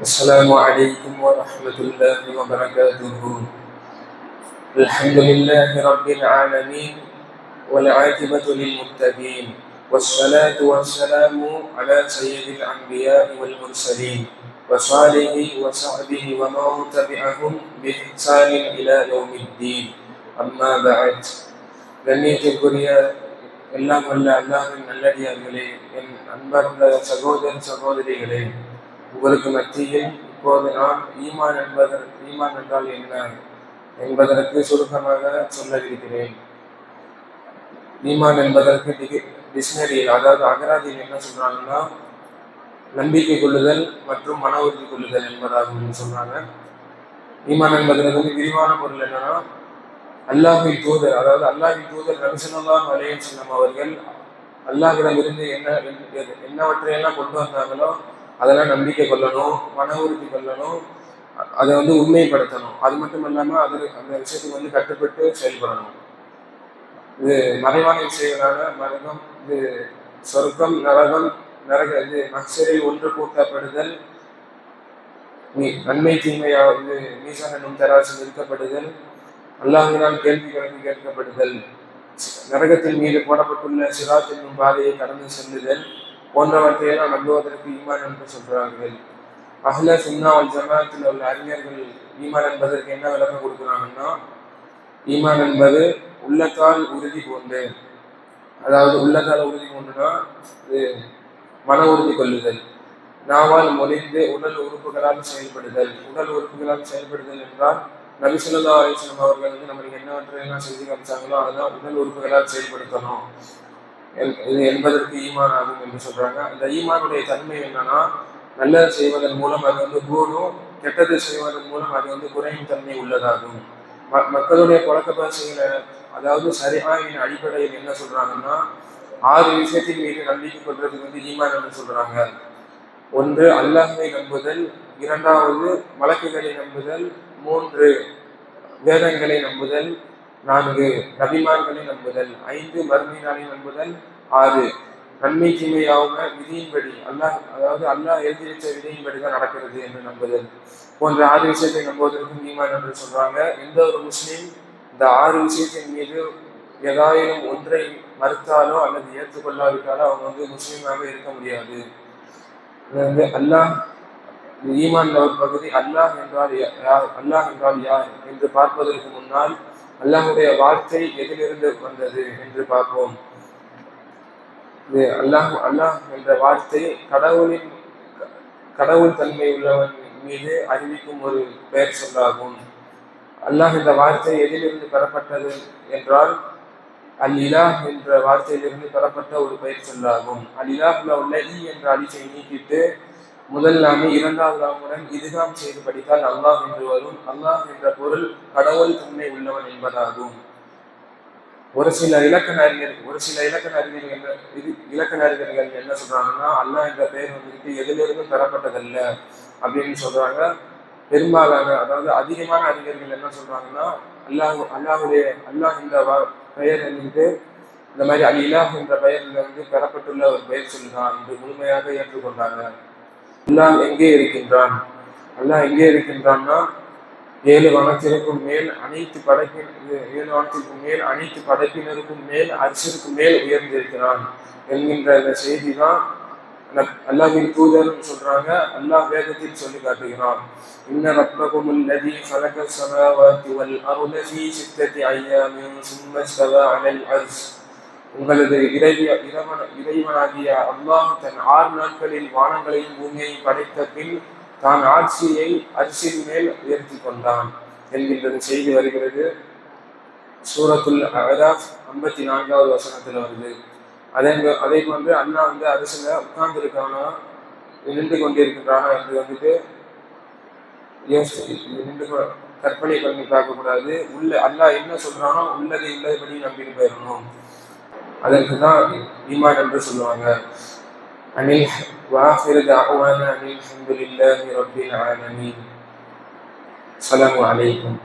السلام عليكم ورحمة الله وبركاته. الحمد لله رب العالمين والعاقبة للمتقين، والصلاة والسلام على سيد الأنبياء والمرسلين وصالح وصحبه ومن تبعهم بإحسان إلى يوم الدين. أما بعد. கண்ணியத்திற்குரிய எல்லாம் வல்ல அல்லாஹ்வின் நல்லடியார்களே, என் அன்பர்ந்த சகோதர சகோதரிகளே, உங்களுக்கு மத்தியில் இப்போது நான் ஈமான் என்றால் என்ன என்பதற்கு சுருக்கமாக சொல்ல இருக்கிறேன். ஈமான் என்பதற்கு டிக்ஷனரியில், அதாவது அகராதியில் என்ன சொல்றாங்கன்னா, நம்பிக்கை கொள்ளுதல் மற்றும் மன உறுதி கொள்ளுதல் என்பதாகும் சொல்றாங்க. ஈமான் என்பதற்கு விரிவான பொருள் என்னன்னா, அல்லாஹ்வின் தூதர், அதாவது அல்லாஹ்வின் தூதர் நபி ஸல்லல்லாஹு அலைஹி வஸல்லம் அவர்கள் அல்லாஹ்விடமிருந்து என்னவற்றையெல்லாம் கொண்டு வந்தாங்களோ அதெல்லாம் நம்பிக்கை கொள்ளணும், மன உறுதி கொள்ளணும், அதை உண்மைப்படுத்தணும். அது மட்டும் இல்லாமல் அந்த விஷயத்துக்கு கட்டுப்பட்டு செயல்படணும். இது மறைவான விஷயங்களான மரகம், இது சொர்க்கம், இது மக்சரில் ஒன்று கூட்டப்படுதல், நன்மை தீமையாவது மீசான் என்னும் தராசில் நிறுத்தப்படுதல், அல்லாஹ்வினால் கேள்வி கணக்கு கேட்கப்படுதல், நரகத்தின் மீது போடப்பட்டுள்ள சிராத் என்னும் பாதையை கடந்து செல்லுதல் போன்றவற்றையெல்லாம் நம்புவதற்கு ஈமான் என்று சொல்கிறார்கள். அஹ்ல சுன்னா வல் ஜமாஅத்தில் உள்ள அறிஞர்கள் ஈமான் என்பதற்கு என்ன விளக்கம் கொடுக்குறாங்கன்னா, ஈமான் என்பது உள்ளத்தால் உறுதி கொண்டு, அதாவது உள்ளத்தால் உறுதி கொண்டுனா இது மன உறுதி கொள்ளுதல், நாவால் மொழிந்து உடல் உறுப்புகளால் செயல்படுதல் என்றால் நபி ஸல்லல்லாஹு அலைஹி வஸல்லம் அவர்கள் நம்மளுக்கு என்னவற்றையெல்லாம் செஞ்சு காமிச்சாங்களோ அதெல்லாம் உடல் உறுப்புகளால் செயல்படுத்தணும் இது என்பதற்கு ஈமான் ஆகும் என்று சொல்றாங்க. அந்த ஈமானுடைய தன்மை என்னன்னா, நல்லது செய்வதன் மூலம் அது கூடும், கெட்டது செய்வதன் மூலம் அது குறையும் தன்மை உள்ளதாகும். மக்களுடைய பழக்க பாசைகளை, அதாவது சரியாயின் அடிப்படையில் என்ன சொல்றாங்கன்னா, 6 விஷயத்தின் மீது நம்பிக்கை கொள்றதுக்கு ஈமான் என்று சொல்றாங்க. ஒன்று அல்லாஹ்வை நம்புதல், 2வது மலக்குகளை நம்புதல், 3 வேதங்களை நம்புதல், 4 நபிமார்களை நம்புதல், 5 மறுமை நாளை நம்புதல், 6 நன்மை தீமையாவுங்க விதியின்படி அல்லாஹ் எழுதி வச்ச விதியின்படி தான் நடக்கிறது என்று நம்புதல் போன்ற 6 விஷயத்தை நம்புவதற்கும் ஈமான் என்று சொல்றாங்க. எந்த ஒரு முஸ்லீம் இந்த 6 விஷயத்தின் மீது ஏதாயிரம் ஒன்றை மறுத்தாலோ அல்லது ஏற்றுக்கொள்ளாவிட்டாலோ அவங்க முஸ்லீமாக இருக்க முடியாது. அல்லாஹ் ஈமான் ஒரு பகுதி. அல்லாஹ் என்றால் யார் என்று பார்ப்பதற்கு முன்னால் அல்லாஹுடைய வார்த்தை எதிலிருந்து வந்தது என்று பார்ப்போம். அல்லாஹ் என்ற வார்த்தை கடவுள் தன்மை உள்ளவன் மீது அறிவிக்கும் ஒரு பெயர் சொல்லாகும். அல்லாஹ் என்ற வார்த்தை எதிலிருந்து பெறப்பட்டது என்றால் அல் இலாஹ் என்ற வார்த்தையிலிருந்து பெறப்பட்ட ஒரு பெயர் சொல்லாகும். அல் இலாஹ்ல உள்ள என்ற அலிஃபை நீக்கிட்டு முதல் நாம 2வது நாமுடன் இதுகாம் செய்து படித்தால் அல்லாஹ் என்று வரும். அல்லாஹ் என்ற பொருள் கடவுள் தன்மை உள்ளவன் என்பதாகும். ஒரு சில இலக்கண அறிஞர்கள் என்ன சொல்றாங்கன்னா, அல்லாஹ் என்ற பெயர் எதிலிருந்து பெறப்பட்டதல்ல அப்படின்னு சொல்றாங்க. பெரும்பாலான, அதாவது அதிகமான அறிஞர்கள் என்ன சொல்றாங்கன்னா, அல்லாஹ் என்ற பெயர் இந்த மாதிரி அல் இலாஹ் என்ற பெயரிலிருந்து பெறப்பட்டுள்ள ஒரு பெயர் சொல்லுதான் என்று முழுமையாக ஏற்றுக்கொண்டாங்க. அல்லாஹ் எங்கே இருக்கின்றான்னா 7 வானத்திற்கும் மேல் அனைத்து படைப்பினருக்கும் மேல் அர்ஷிற்கும் மேல் உயர்ந்திருக்கிறான் என்கின்ற இந்த செய்தி தான் அல்லாஹ்வின் தூதர் சொல்றாங்க. அல்லாஹ் வேதத்தில் சொல்லி காட்டுகிறான். இன்ன ரப்பகுமுல் லதீ ஸலகஸ் ஸமாவாதி வல் அர்த ஃபீ 6 அய்யாமின் ஸும்ம ஸ்தவா அலல் அர்ஷ். உங்களது இறைவனாகிய அல்லாஹ் தன் 6 நாட்களில் வானங்களையும் பூமியையும் படைத்த பின் தான் ஆட்சியை அர்ஷின் மேல் உயர்த்தி கொண்டான் என்கின்றது செய்தி வருகிறது. சூரத்துல் அராஃப் 54வது வசனத்தில் வருது. அதே போன்று அல்லாஹ் அரசுல உட்கார்ந்து இருக்கானா, நின்று கொண்டிருக்கின்றானா என்று கற்பனை பண்ணி பார்க்கக்கூடாது. அல்லாஹ் என்ன சொல்றானோ உள்ளதை உள்ளபடி நம்பிட்டு போயிடணும். அதற்கு தான் ஈமான் என்று சொல்லுவாங்க. அனில் வாஹிர் தஅவானா அல்ஹம்துலில்லாஹி ரப்பில் ஆலமீன். அஸ்ஸலாமு அலைக்கும்.